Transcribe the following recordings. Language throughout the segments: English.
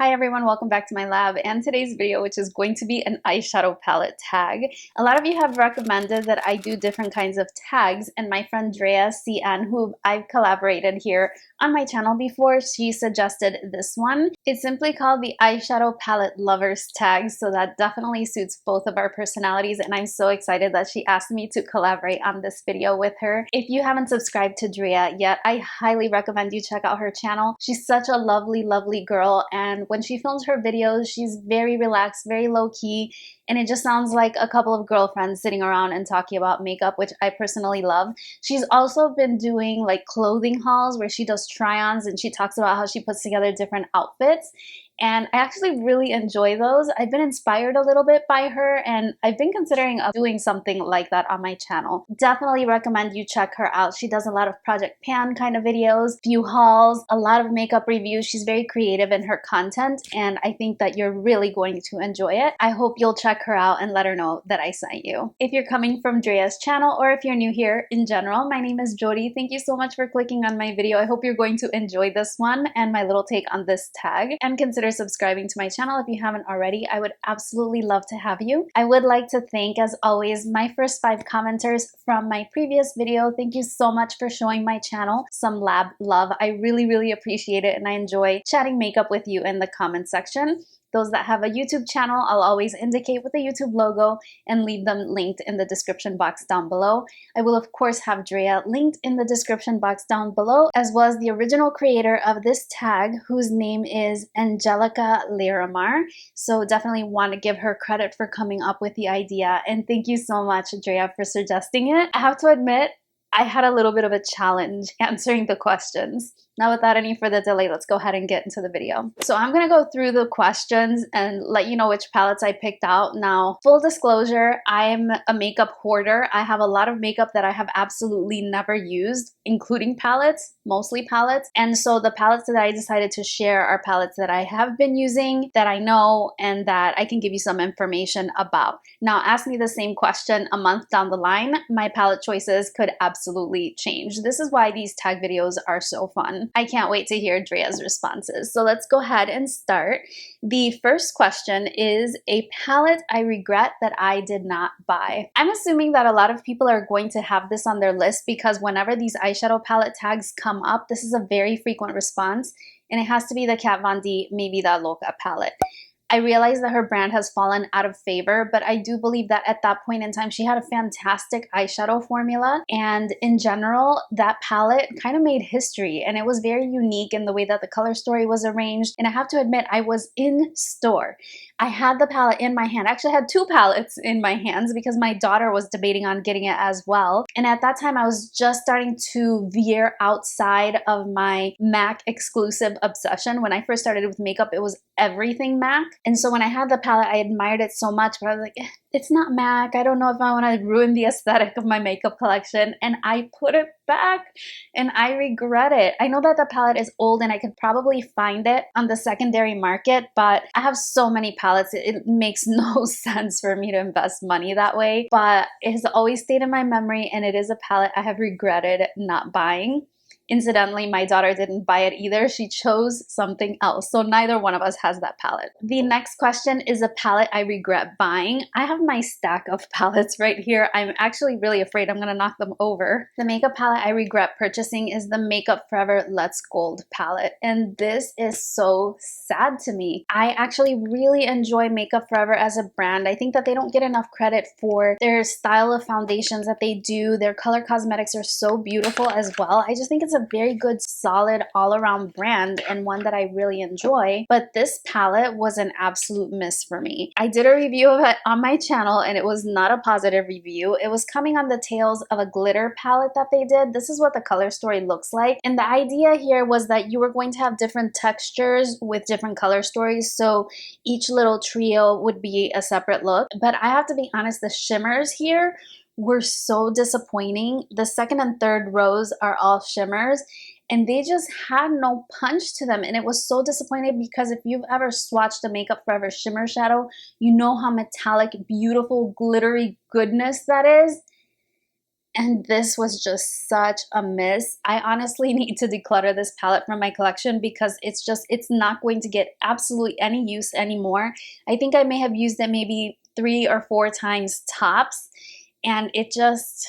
Hi everyone, welcome back to my lab and today's video, which is going to be an eyeshadow palette tag. A lot of you have recommended that I do different kinds of tags, and my friend Drea CN, who I've collaborated here on my channel before, she suggested this one. It's simply called the eyeshadow palette lovers tag, so that definitely suits both of our personalities, and I'm so excited that she asked me to collaborate on this video with her. If you haven't subscribed to Drea yet, I highly recommend you check out her channel. She's such a lovely girl, and when she films her videos, she's very relaxed, very low-key, and it just sounds like a couple of girlfriends sitting around and talking about makeup, which I personally love. She's also been doing like clothing hauls where she does try-ons and she talks about how she puts together different outfits. And I actually really enjoy those. I've been inspired a little bit by her, and I've been considering doing something like that on my channel. Definitely recommend you check her out. She does a lot of Project Pan kind of videos, few hauls, a lot of makeup reviews. She's very creative in her content, and I think that you're really going to enjoy it. I hope you'll check her out and let her know that I sent you. If you're coming from Drea's channel, or if you're new here in general, my name is Jody. Thank you so much for clicking on my video. I hope you're going to enjoy this one and my little take on this tag, and consider subscribing to my channel if you haven't already. I would absolutely love to have you. I would like to thank, as always, my first 5 commenters from my previous video. Thank you so much for showing my channel some lab love. I really appreciate it, and I enjoy chatting makeup with you in the comment section. Those that have a YouTube channel, I'll always indicate with the YouTube logo and leave them linked in the description box down below. I will of course have Drea linked in the description box down below, as well as the original creator of this tag, whose name is Angelica Liramar. So definitely want to give her credit for coming up with the idea, and thank you so much, Drea, for suggesting it. I have to admit, I had a little bit of a challenge answering the questions. Now, without any further delay, let's go ahead and get into the video. So I'm gonna go through the questions and let you know which palettes I picked out. Now, full disclosure, I'm a makeup hoarder. I have a lot of makeup that I have absolutely never used, including palettes, mostly palettes. And so the palettes that I decided to share are palettes that I have been using, that I know, and that I can give you some information about. Now, ask me the same question a month down the line, my palette choices could absolutely change. This is why these tag videos are so fun. I can't wait to hear Drea's responses. So let's go ahead and start. The first question is a palette I regret that I did not buy. I'm assuming that a lot of people are going to have this on their list, because whenever these eyeshadow palette tags come up, this is a very frequent response, and it has to be the Kat Von D Maybe That Loca palette. I realize that her brand has fallen out of favor, but I do believe that at that point in time, she had a fantastic eyeshadow formula. And in general, that palette kind of made history, and it was very unique in the way that the color story was arranged. And I have to admit, I was in store. I had the palette in my hand. I actually had 2 palettes in my hands because my daughter was debating on getting it as well. And at that time, I was just starting to veer outside of my MAC exclusive obsession. When I first started with makeup, it was everything MAC. And so when I had the palette, I admired it so much, but I was like, it's not MAC. I don't know if I want to ruin the aesthetic of my makeup collection. And I put it back, and I regret it. I know that the palette is old and I could probably find it on the secondary market, but I have so many palettes, it makes no sense for me to invest money that way. But it has always stayed in my memory, and it is a palette I have regretted not buying. Incidentally, my daughter didn't buy it either. She chose something else. So neither one of us has that palette. The next question is a palette I regret buying. I have my stack of palettes right here. I'm actually really afraid I'm gonna knock them over. The makeup palette I regret purchasing is the Makeup Forever Let's Gold palette. And this is so sad to me. I actually really enjoy Makeup Forever as a brand. I think that they don't get enough credit for their style of foundations that they do. Their color cosmetics are so beautiful as well. I just think it's a very good, solid, all-around brand, and one that I really enjoy. But this palette was an absolute miss for me. I did a review of it on my channel, and it was not a positive review. It was coming on the tails of a glitter palette that they did. This is what the color story looks like. And the idea here was that you were going to have different textures with different color stories, so each little trio would be a separate look. But I have to be honest, the shimmers here were so disappointing. The second and third rows are all shimmers, and they just had no punch to them, and it was so disappointing, because if you've ever swatched a Makeup Forever shimmer shadow, you know how metallic, beautiful, glittery goodness that is. and this was just such a miss. I honestly need to declutter this palette from my collection because it's not going to get absolutely any use anymore. I think I may have used it maybe 3 or 4 times tops, and it just,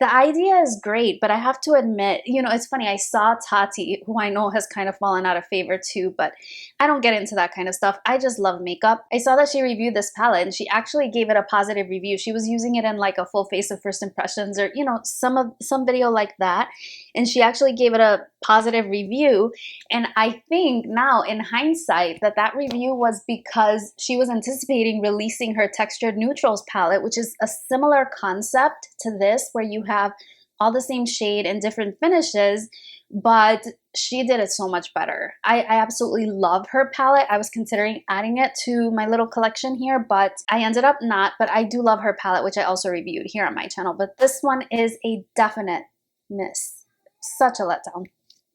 the idea is great, but I have to admit, you know, it's funny. I saw Tati, who I know has kind of fallen out of favor too, but I don't get into that kind of stuff. I just love makeup. I saw that she reviewed this palette and she actually gave it a positive review. She was using it in like a full face of first impressions, or, you know, some video like that. And she actually gave it a positive review. And I think now in hindsight that review was because she was anticipating releasing her textured neutrals palette, which is a similar concept to this, where you have all the same shade and different finishes, but she did it so much better. I absolutely love her palette. I was considering adding it to my little collection here, but I ended up not. But I do love her palette, which I also reviewed here on my channel. But this one is a definite miss. Such a letdown.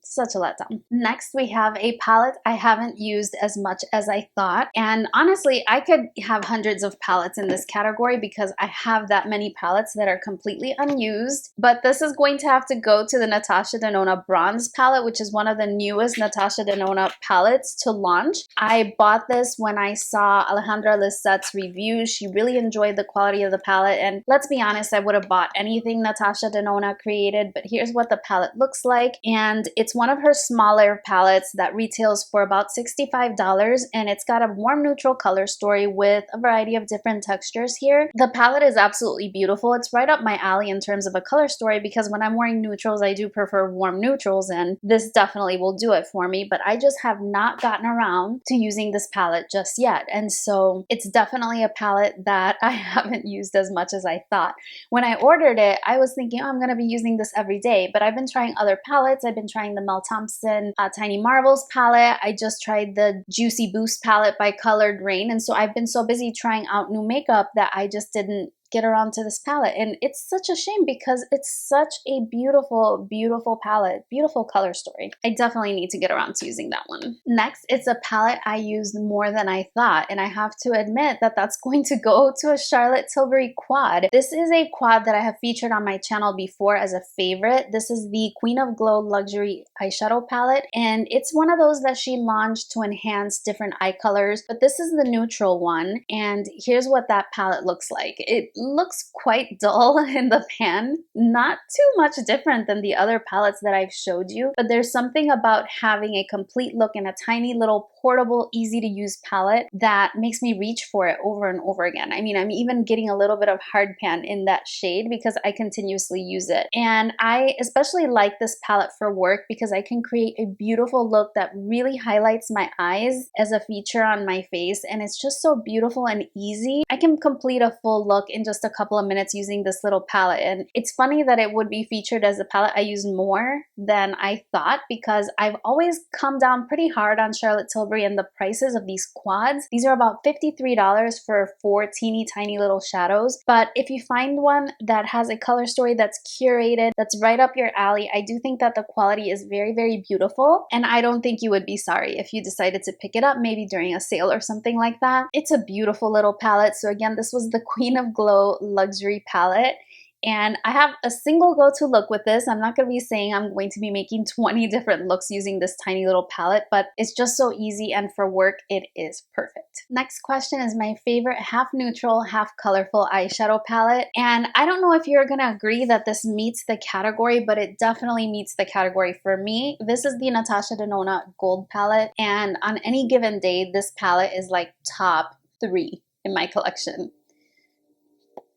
Such a letdown. Next, we have a palette I haven't used as much as I thought. And honestly, I could have hundreds of palettes in this category because I have that many palettes that are completely unused. But this is going to have to go to the Natasha Denona Bronze palette, which is one of the newest Natasha Denona palettes to launch. I bought this when I saw Alejandra Lissette's review. She really enjoyed the quality of the palette. And let's be honest, I would have bought anything Natasha Denona created, but here's what the palette looks like. And it's one of her smaller palettes that retails for about $65, and it's got a warm neutral color story with a variety of different textures here. The palette is absolutely beautiful. It's right up my alley in terms of a color story because when I'm wearing neutrals, I do prefer warm neutrals, and this definitely will do it for me, but I just have not gotten around to using this palette just yet. And so it's definitely a palette that I haven't used as much as I thought. When I ordered it, I was thinking, oh, I'm going to be using this every day, but I've been trying other palettes. I've been trying the Mel Thompson Tiny Marvels palette. I just tried the Juicy Boost palette by Colored Rain. And so I've been so busy trying out new makeup that I just didn't get around to this palette. And it's such a shame because it's such a beautiful, beautiful palette, beautiful color story. I definitely need to get around to using that one. Next, it's a palette I used more than I thought. And I have to admit that that's going to go to a Charlotte Tilbury quad. This is a quad that I have featured on my channel before as a favorite. This is the Queen of Glow Luxury Eyeshadow palette. And it's one of those that she launched to enhance different eye colors. But this is the neutral one. And here's what that palette looks like. It looks quite dull in the pan, not too much different than the other palettes that I've showed you, but there's something about having a complete look in a tiny little portable, easy to use palette that makes me reach for it over and over again. I mean, I'm even getting a little bit of hard pan in that shade because I continuously use it. And I especially like this palette for work because I can create a beautiful look that really highlights my eyes as a feature on my face. And it's just so beautiful and easy. I can complete a full look in just a couple of minutes using this little palette. And it's funny that it would be featured as a palette I use more than I thought because I've always come down pretty hard on Charlotte Tilbury and the prices of these quads. These are about $53 for 4 teeny tiny little shadows. But if you find one that has a color story that's curated, that's right up your alley, I do think that the quality is very, very beautiful. And I don't think you would be sorry if you decided to pick it up maybe during a sale or something like that. It's a beautiful little palette. So again, this was the Queen of Glow Luxury palette. And I have a single go-to look with this. I'm not going to be saying I'm going to be making 20 different looks using this tiny little palette, but it's just so easy, and for work, it is perfect. Next question is my favorite half neutral, half colorful eyeshadow palette. And I don't know if you're going to agree that this meets the category, but it definitely meets the category for me. This is the Natasha Denona Gold palette, and on any given day, this palette is like top 3 in my collection.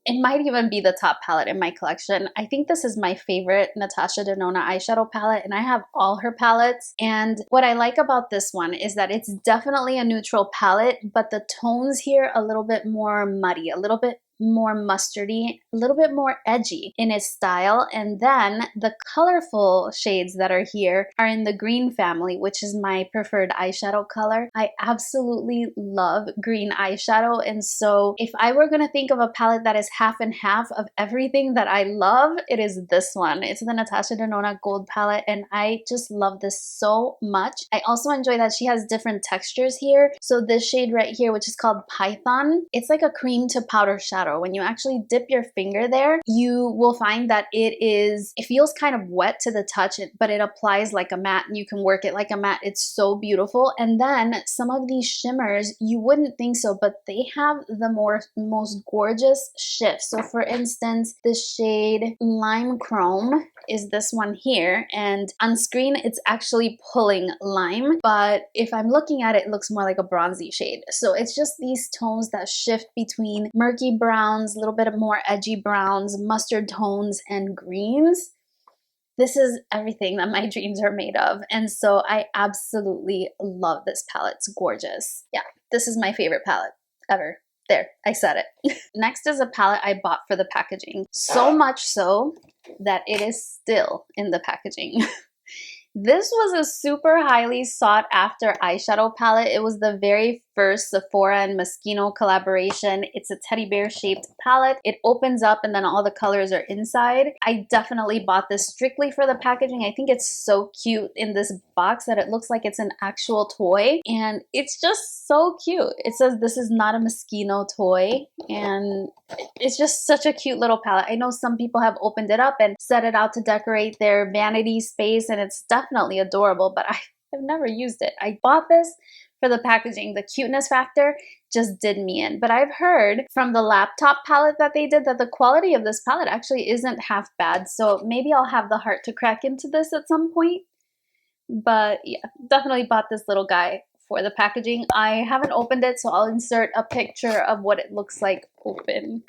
It might even be the top palette in my collection. I think this is my favorite Natasha Denona eyeshadow palette, and I have all her palettes. And what I like about this one is that it's definitely a neutral palette, but the tones here a little bit more muddy, a little bit more mustardy, a little bit more edgy in its style. And then the colorful shades that are here are in the green family, which is my preferred eyeshadow color. I absolutely love green eyeshadow. And so if I were going to think of a palette that is half and half of everything that I love, it is this one. It's the Natasha Denona Gold palette, and I just love this so much. I also enjoy that she has different textures here. So this shade right here, which is called Python, it's like a cream to powder shadow. eyeshadow. When you actually dip your finger there, you will find that it feels kind of wet to the touch, but it applies like a matte and you can work it like a matte. It's so beautiful. And then some of these shimmers, you wouldn't think so, but they have the most gorgeous shifts. So for instance, the shade Lime Chrome is this one here, and on screen it's actually pulling lime, but if I'm looking at it, it looks more like a bronzy shade. So it's just these tones that shift between murky browns, a little bit of more edgy browns, mustard tones, and greens. This is everything that my dreams are made of, and so I absolutely love this palette. It's gorgeous. Yeah, this is my favorite palette ever. There, I said it. Next is a palette I bought for the packaging. So much so that it is still in the packaging. This was a super highly sought after eyeshadow palette. It was the very first Sephora and Moschino collaboration. It's a teddy bear shaped palette. It opens up and then all the colors are inside. I definitely bought this strictly for the packaging. I think it's so cute in this box that it looks like it's an actual toy, and it's just so cute. It says this is not a Moschino toy, and it's just such a cute little palette. I know some people have opened it up and set it out to decorate their vanity space, and it's definitely adorable, but I've never used it. I bought this for the packaging. The cuteness factor just did me in. But I've heard from the laptop palette that they did that the quality of this palette actually isn't half bad. So maybe I'll have the heart to crack into this at some point. But yeah, definitely bought this little guy for the packaging. I haven't opened it, so I'll insert a picture of what it looks like open.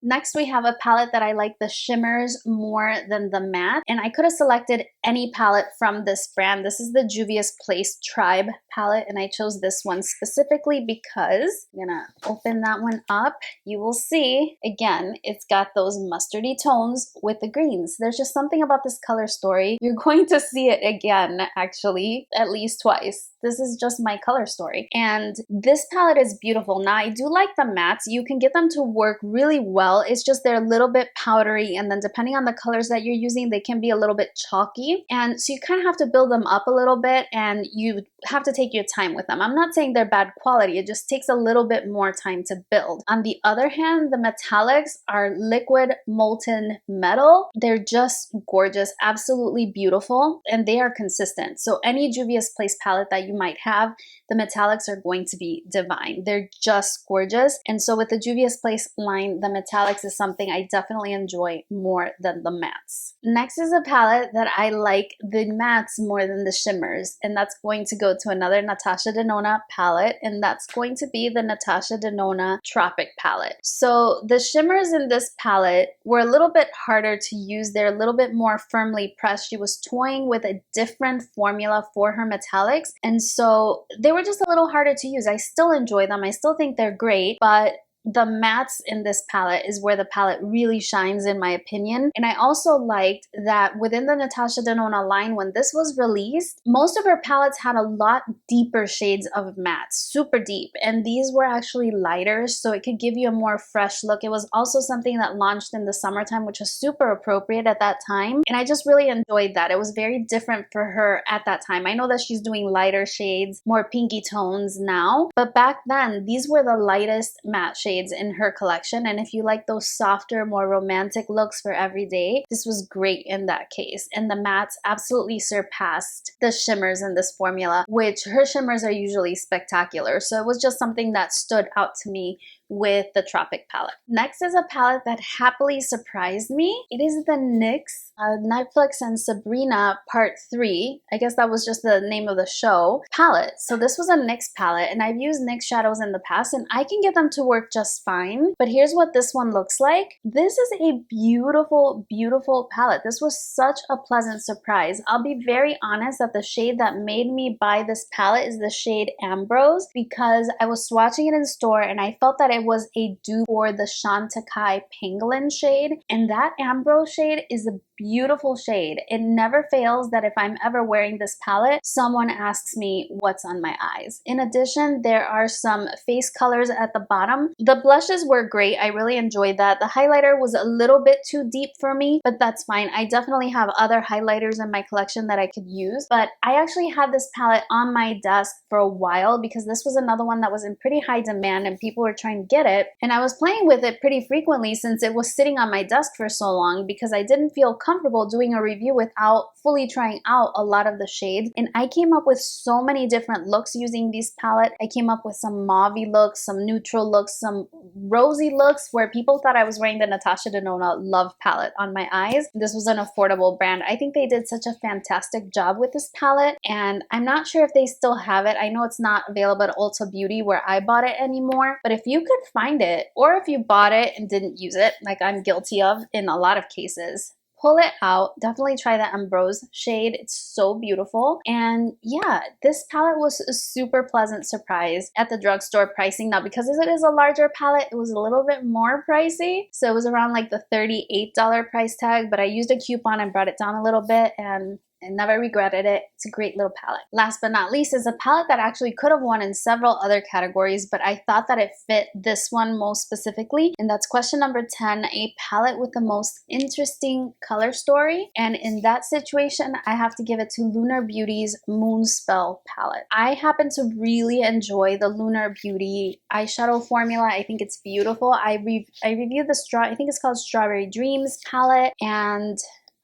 Next, we have a palette that I like the shimmers more than the matte, and I could have selected any palette from this brand. This is the Juvia's Place Tribe palette, and I chose this one specifically because I'm gonna open that one up. You will see, again, it's got those mustardy tones with the greens. There's just something about this color story. You're going to see it again, actually, at least twice. This is just my color story. And this palette is beautiful. Now, I do like the mattes. You can get them to work really well. It's just they're a little bit powdery, and then depending on the colors that you're using, they can be a little bit chalky. And so you kind of have to build them up a little bit, and you have to take your time with them. I'm not saying they're bad quality. It just takes a little bit more time to build. On the other hand, the metallics are liquid molten metal. They're just gorgeous, absolutely beautiful, and they are consistent. So any Juvia's Place palette that you might have, the metallics are going to be divine. They're just gorgeous. And so with the Juvia's Place line, the metallics is something I definitely enjoy more than the mattes. Next is a palette that I like the mattes more than the shimmers, and that's going to go to another Natasha Denona palette, and that's going to be the Natasha Denona Tropic palette. So the shimmers in this palette were a little bit harder to use. They're a little bit more firmly pressed. She was toying with a different formula for her metallics, and so they were just a little harder to use. I still enjoy them. I still think they're great, but the mattes in this palette is where the palette really shines, in my opinion. And I also liked that within the Natasha Denona line, when this was released, most of her palettes had a lot deeper shades of mattes, super deep. And these were actually lighter, so it could give you a more fresh look. It was also something that launched in the summertime, which was super appropriate at that time. And I just really enjoyed that. It was very different for her at that time. I know that she's doing lighter shades, more pinky tones now, but back then, these were the lightest matte shades in her collection, and if you like those softer, more romantic looks for every day, this was great in that case. And the mattes absolutely surpassed the shimmers in this formula, which her shimmers are usually spectacular, so it was just something that stood out to me with the Tropic palette. Next is a palette that happily surprised me. It is the NYX Netflix and Sabrina Part 3. I guess that was just the name of the show palette. So this was a NYX palette, and I've used NYX shadows in the past, and I can get them to work just fine. But here's what this one looks like. This is a beautiful, beautiful palette. This was such a pleasant surprise. I'll be very honest that the shade that made me buy this palette is the shade Ambrose, because I was swatching it in store and I felt that it was a dupe for the Chantecaille Pangolin shade, and that Ambrose shade is a beautiful shade. It never fails that if I'm ever wearing this palette, someone asks me what's on my eyes. In addition, there are some face colors at the bottom. The blushes were great. I really enjoyed that. The highlighter was a little bit too deep for me, but that's fine. I definitely have other highlighters in my collection that I could use, but I actually had this palette on my desk for a while because this was another one that was in pretty high demand and people were trying to get it, and I was playing with it pretty frequently since it was sitting on my desk for so long because I didn't feel comfortable doing a review without fully trying out a lot of the shades. And I came up with so many different looks using this palette. I came up with some mauve-y looks, some neutral looks, some rosy looks where people thought I was wearing the Natasha Denona Love palette on my eyes. This was an affordable brand. I think they did such a fantastic job with this palette, and I'm not sure if they still have it. I know it's not available at Ulta Beauty where I bought it anymore, but if you could find it, or if you bought it and didn't use it, like I'm guilty of in a lot of cases, pull it out. Definitely try the Ambrose shade. It's so beautiful. And yeah, this palette was a super pleasant surprise at the drugstore pricing. Now, because it is a larger palette, it was a little bit more pricey. So it was around like the $38 price tag, but I used a coupon and brought it down a little bit, and I never regretted it. It's a great little palette. Last but not least is a palette that actually could have won in several other categories, but I thought that it fit this one most specifically, and that's question number 10, a palette with the most interesting color story. And in that situation, I have to give it to Lunar Beauty's Moonspell palette. I happen to really enjoy the Lunar Beauty eyeshadow formula. I think it's beautiful. I reviewed the I think it's called Strawberry Dreams palette, and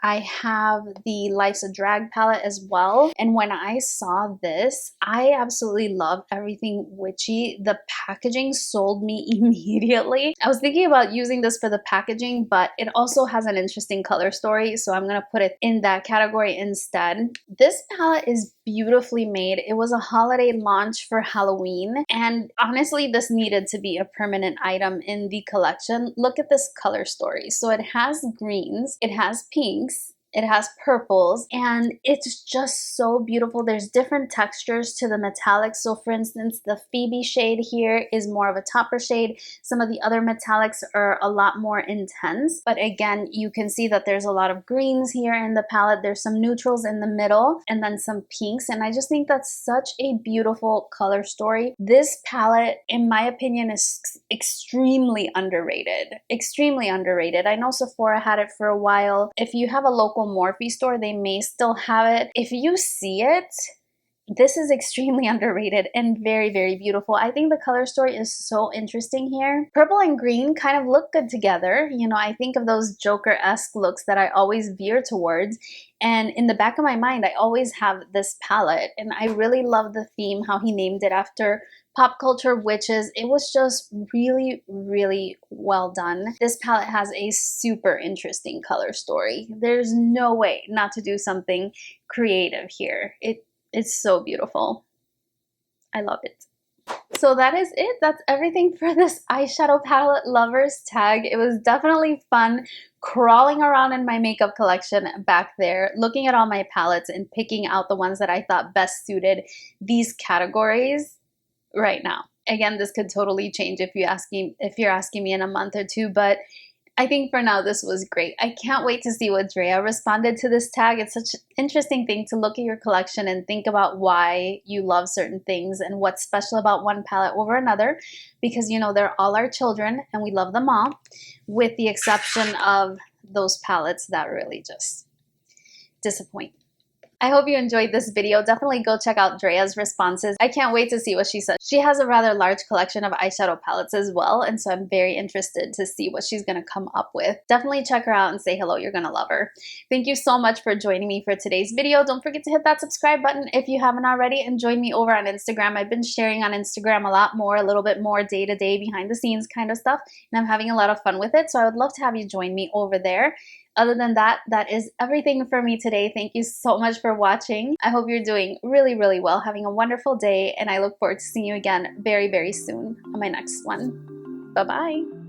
I have the Life's a Drag palette as well. And when I saw this, I absolutely love everything witchy. The packaging sold me immediately. I was thinking about using this for the packaging, but it also has an interesting color story, so I'm gonna put it in that category instead. This palette is beautifully made. It was a holiday launch for Halloween, and honestly, this needed to be a permanent item in the collection. Look at this color story. So it has greens, it has pinks, it has purples, and it's just so beautiful. There's different textures to the metallics. So for instance, the Phoebe shade here is more of a topper shade. Some of the other metallics are a lot more intense, but again, you can see that there's a lot of greens here in the palette. There's some neutrals in the middle and then some pinks, and I just think that's such a beautiful color story. This palette, in my opinion, is extremely underrated. Extremely underrated. I know Sephora had it for a while. If you have a local Morphe store, they may still have it. If you see it, this is extremely underrated and very, very beautiful. I think the color story is so interesting here. Purple and green kind of look good together. You know, I think of those Joker-esque looks that I always veer towards. And in the back of my mind, I always have this palette. And I really love the theme, how he named it after pop culture witches. It was just really, really well done. This palette has a super interesting color story. There's no way not to do something creative here. It's so beautiful. I love it. So that is it. That's everything for this eyeshadow palette lovers tag. It was definitely fun crawling around in my makeup collection back there, looking at all my palettes and picking out the ones that I thought best suited these categories right now. Again, this could totally change if you're asking me in a month or two, but I think for now this was great. I can't wait to see what Drea responded to this tag. It's such an interesting thing to look at your collection and think about why you love certain things and what's special about one palette over another, because you know they're all our children and we love them all, with the exception of those palettes that really just disappoint. I hope you enjoyed this video. Definitely go check out Drea's responses. I can't wait to see what she says. She has a rather large collection of eyeshadow palettes as well, and so I'm very interested to see what she's going to come up with. Definitely check her out and say hello. You're going to love her. Thank you so much for joining me for today's video. Don't forget to hit that subscribe button if you haven't already, and join me over on Instagram. I've been sharing on Instagram a lot more, a little bit more day-to-day behind the scenes kind of stuff, and I'm having a lot of fun with it, so I would love to have you join me over there. Other than that, that is everything for me today. Thank you so much for watching. I hope you're doing really, really well, having a wonderful day, and I look forward to seeing you again very, very soon on my next one. Bye-bye.